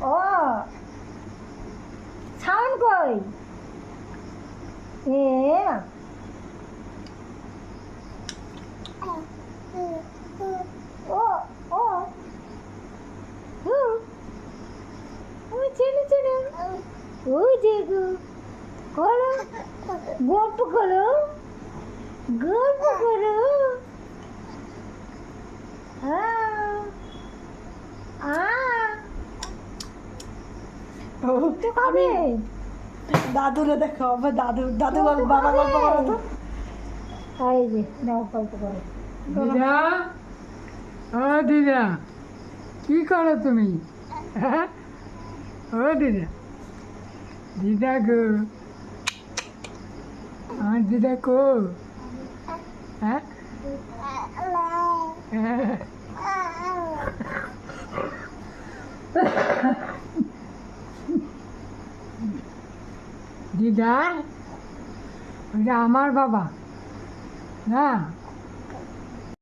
ও sound কই এ ও ও হু ও চেনে চেনে ও দেখো করো গল্প করো গল্প করো আমি দাদুরে দেখো আমার দাদু দাদু গল্প বাবা গল্প করো তো। এই যে নাও গল্প করো দিদা, ও দিদা, কি করো তুমি? হ্যাঁ, ও দিদা, দিদা গো, আমার দিদা কো? হ্যাঁ, দিদা, ওটা আমার বাবা না,